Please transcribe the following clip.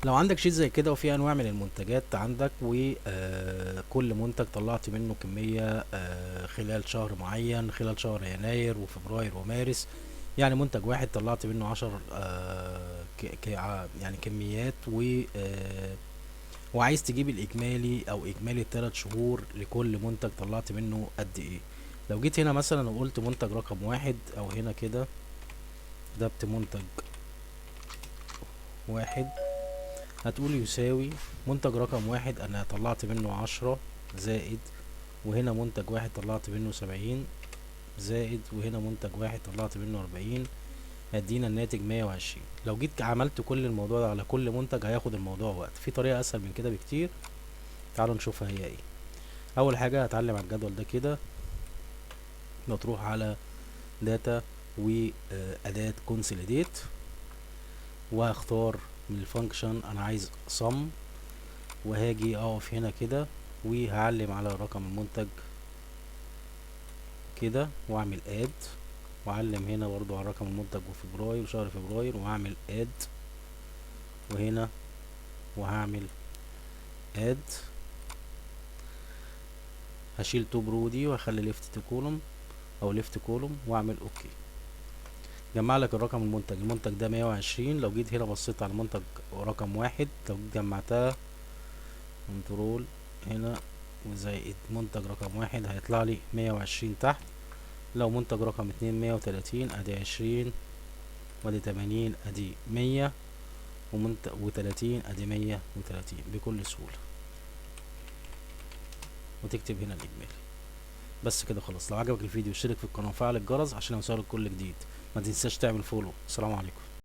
لو عندك شيت زي كده وفي انواع من المنتجات عندك، وكل منتج طلعت منه كمية خلال شهر معين، خلال شهر يناير وفبراير ومارس، يعني منتج واحد طلعت منه 10 يعني كميات، وعايز تجيب الاجمالي او اجمالي الثلاث شهور لكل منتج طلعت منه قد ايه. لو جيت هنا مثلا وقلت منتج رقم واحد، او هنا كده كتبت منتج واحد، هتقول يساوي منتج رقم واحد انا طلعت منه 10 زائد، وهنا منتج واحد طلعت منه 70 زائد، وهنا منتج واحد طلعت منه 40، هيدينا الناتج 120. لو جيت عملت كل الموضوع ده على كل منتج هياخد الموضوع وقت. في طريقة اسهل من كده بكتير، تعالوا نشوفها هي ايه. اول حاجة هتعلم على الجدول ده كده، وتروح على داتا واداة كونسوليديت، وهختار من الفانكشن انا عايز صم، وهاجي اقف هنا كده وهعلم على رقم المنتج كده واعمل اد، واعلم هنا برضو على رقم المنتج وفبراير وشهر فبراير واعمل اد، وهنا وهعمل اد. هشيل تو برو دي واخلي ليفت تو كولوم او ليفت كولوم واعمل اوكي. جمع لك الرقم المنتج ده 120. لو جيت هنا بصيت على المنتج رقم واحد، لو جيت جمعتها كنترول هنا وزائد منتج رقم واحد هيطلع لي 120 تحت. لو منتج رقم اتنين 130، ادي 20 وادي 80 ادي 100 وتلاتين ادي 130 بكل سهولة، وتكتب هنا الاجمالي. بس كده خلاص. لو عجبك الفيديو اشترك في القناة وفعل الجرس عشان يوصلك كل جديد. ما تنساش تعمل فولو. السلام عليكم.